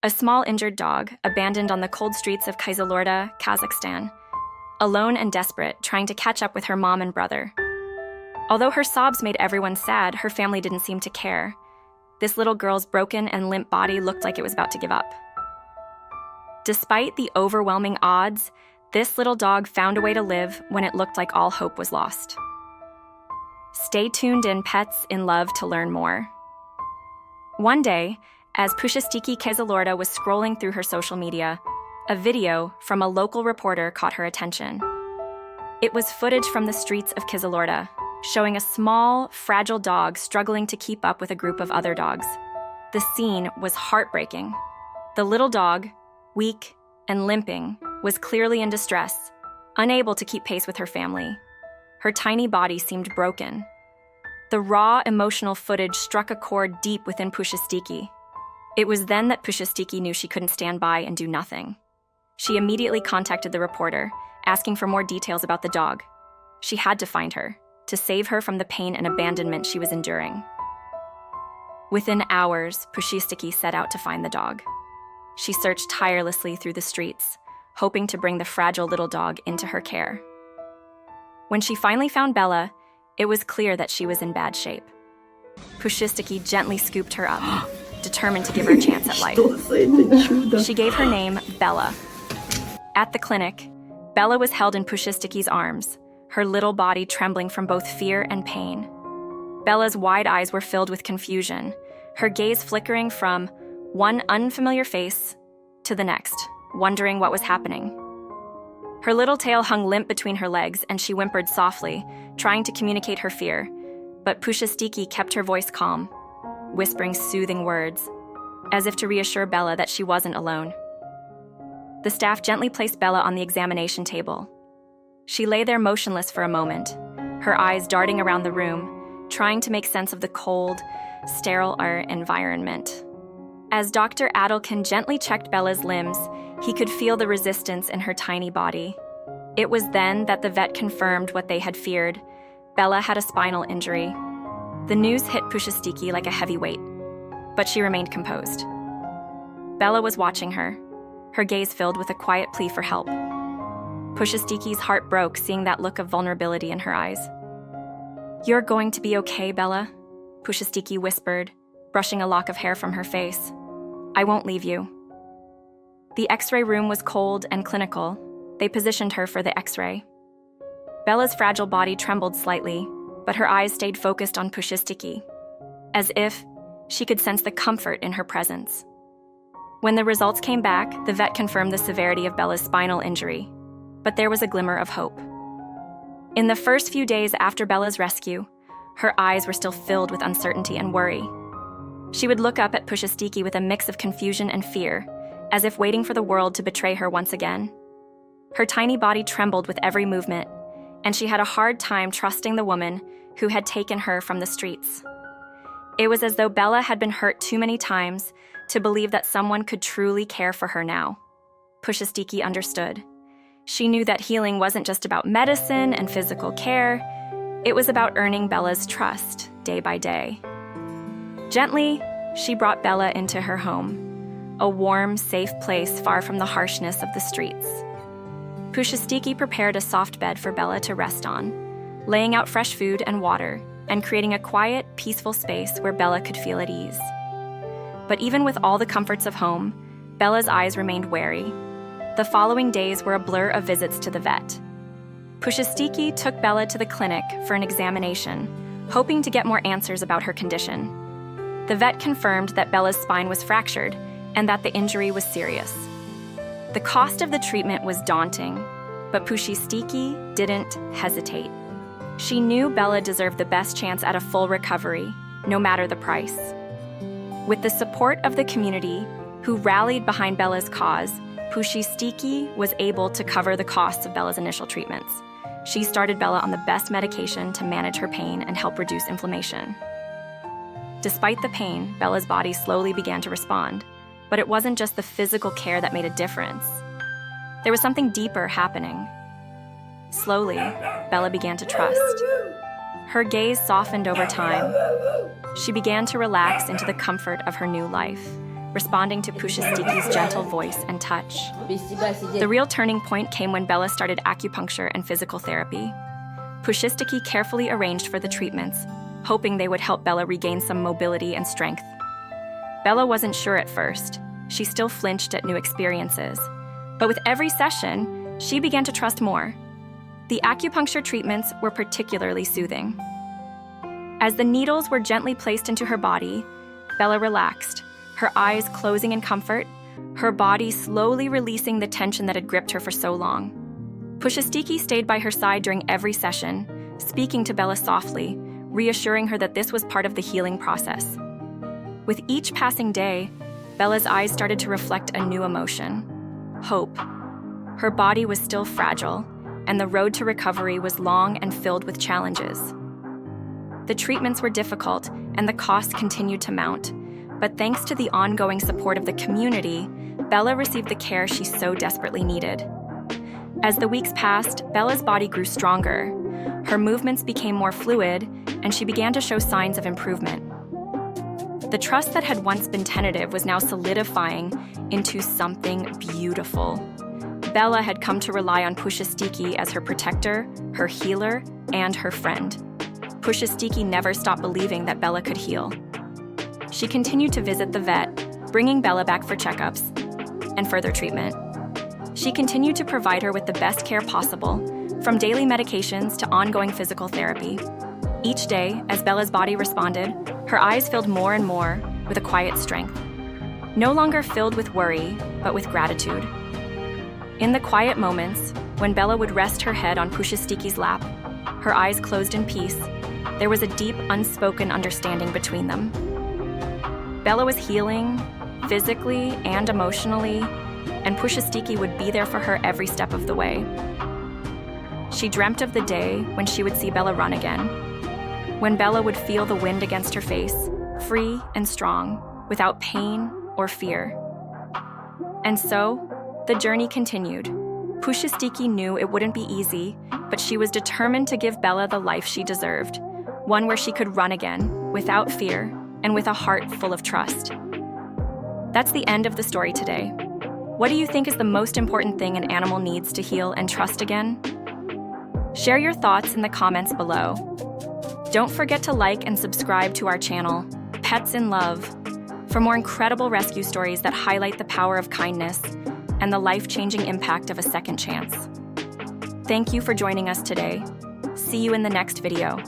a small injured dog abandoned on the cold streets of Kyzylorda, Kazakhstan, alone and desperate, trying to catch up with her mom and brother. Although her sobs made everyone sad, her family didn't seem to care. This little girl's broken and limp body looked like it was about to give up. Despite the overwhelming odds, this little dog found a way to live when it looked like all hope was lost. Stay tuned in Pets in Love to learn more. One day, as Pushistiki Kyzylorda was scrolling through her social media, a video from a local reporter caught her attention. It was footage from the streets of Kyzylorda, showing a small, fragile dog struggling to keep up with a group of other dogs. The scene was heartbreaking. The little dog, weak and limping, was clearly in distress, unable to keep pace with her family. Her tiny body seemed broken. The raw, emotional footage struck a chord deep within Pushistiki. It was then that Pushistiki knew she couldn't stand by and do nothing. She immediately contacted the reporter, asking for more details about the dog. She had to find her, to save her from the pain and abandonment she was enduring. Within hours, Pushistiki set out to find the dog. She searched tirelessly through the streets, hoping to bring the fragile little dog into her care. When she finally found Bella, it was clear that she was in bad shape. Pushistiki gently scooped her up, determined to give her a chance at life. She gave her name Bella. At the clinic, Bella was held in Pushistiki's arms, her little body trembling from both fear and pain. Bella's wide eyes were filled with confusion, her gaze flickering from one unfamiliar face to the next, wondering what was happening. Her little tail hung limp between her legs, and she whimpered softly, trying to communicate her fear. But Pushistiki kept her voice calm, whispering soothing words, as if to reassure Bella that she wasn't alone. The staff gently placed Bella on the examination table. She lay there motionless for a moment, her eyes darting around the room, trying to make sense of the cold, sterile environment. As Dr. Adelin gently checked Bella's limbs, he could feel the resistance in her tiny body. It was then that the vet confirmed what they had feared. Bella had a spinal injury. The news hit Pushistiki like a heavy weight, but she remained composed. Bella was watching her, her gaze filled with a quiet plea for help. Pushistiki's heart broke seeing that look of vulnerability in her eyes. "You're going to be okay, Bella," Pushistiki whispered, brushing a lock of hair from her face. "I won't leave you." The X-ray room was cold and clinical. They positioned her for the X-ray. Bella's fragile body trembled slightly, but her eyes stayed focused on Pushistiki, as if she could sense the comfort in her presence. When the results came back, the vet confirmed the severity of Bella's spinal injury, but there was a glimmer of hope. In the first few days after Bella's rescue, her eyes were still filled with uncertainty and worry. She would look up at Pushistiki with a mix of confusion and fear, as if waiting for the world to betray her once again. Her tiny body trembled with every movement, and she had a hard time trusting the woman who had taken her from the streets. It was as though Bella had been hurt too many times to believe that someone could truly care for her now. Pushistiki understood. She knew that healing wasn't just about medicine and physical care. It was about earning Bella's trust day by day. Gently, she brought Bella into her home, a warm, safe place far from the harshness of the streets. Pushistiki prepared a soft bed for Bella to rest on, laying out fresh food and water, and creating a quiet, peaceful space where Bella could feel at ease. But even with all the comforts of home, Bella's eyes remained wary. The following days were a blur of visits to the vet. Pushistiki took Bella to the clinic for an examination, hoping to get more answers about her condition. The vet confirmed that Bella's spine was fractured and that the injury was serious. The cost of the treatment was daunting, but Pushistiki didn't hesitate. She knew Bella deserved the best chance at a full recovery, no matter the price. With the support of the community, who rallied behind Bella's cause, Pushistiki was able to cover the costs of Bella's initial treatments. She started Bella on the best medication to manage her pain and help reduce inflammation. Despite the pain, Bella's body slowly began to respond, but it wasn't just the physical care that made a difference. There was something deeper happening. Slowly, Bella began to trust. Her gaze softened over time. She began to relax into the comfort of her new life, responding to Pushistiki's gentle voice and touch. The real turning point came when Bella started acupuncture and physical therapy. Pushistiki carefully arranged for the treatments, hoping they would help Bella regain some mobility and strength. Bella wasn't sure at first. She still flinched at new experiences. But with every session, she began to trust more. The acupuncture treatments were particularly soothing. As the needles were gently placed into her body, Bella relaxed, her eyes closing in comfort, her body slowly releasing the tension that had gripped her for so long. Pushistiki stayed by her side during every session, speaking to Bella softly, reassuring her that this was part of the healing process. With each passing day, Bella's eyes started to reflect a new emotion: hope. Her body was still fragile, and the road to recovery was long and filled with challenges. The treatments were difficult, and the costs continued to mount. But thanks to the ongoing support of the community, Bella received the care she so desperately needed. As the weeks passed, Bella's body grew stronger. Her movements became more fluid, and she began to show signs of improvement. The trust that had once been tentative was now solidifying into something beautiful. Bella had come to rely on Pushistiki as her protector, her healer, and her friend. Pushistiki never stopped believing that Bella could heal. She continued to visit the vet, bringing Bella back for checkups and further treatment. She continued to provide her with the best care possible, from daily medications to ongoing physical therapy. Each day, as Bella's body responded, her eyes filled more and more with a quiet strength, no longer filled with worry, but with gratitude. In the quiet moments, when Bella would rest her head on Pushistiki's lap, her eyes closed in peace, there was a deep, unspoken understanding between them. Bella was healing, physically and emotionally, and Pushistiki would be there for her every step of the way. She dreamt of the day when she would see Bella run again, when Bella would feel the wind against her face, free and strong, without pain or fear. And so, the journey continued. Pushistiki knew it wouldn't be easy, but she was determined to give Bella the life she deserved, one where she could run again, without fear, and with a heart full of trust. That's the end of the story today. What do you think is the most important thing an animal needs to heal and trust again? Share your thoughts in the comments below. Don't forget to like and subscribe to our channel, Pets in Love, for more incredible rescue stories that highlight the power of kindness and the life-changing impact of a second chance. Thank you for joining us today. See you in the next video.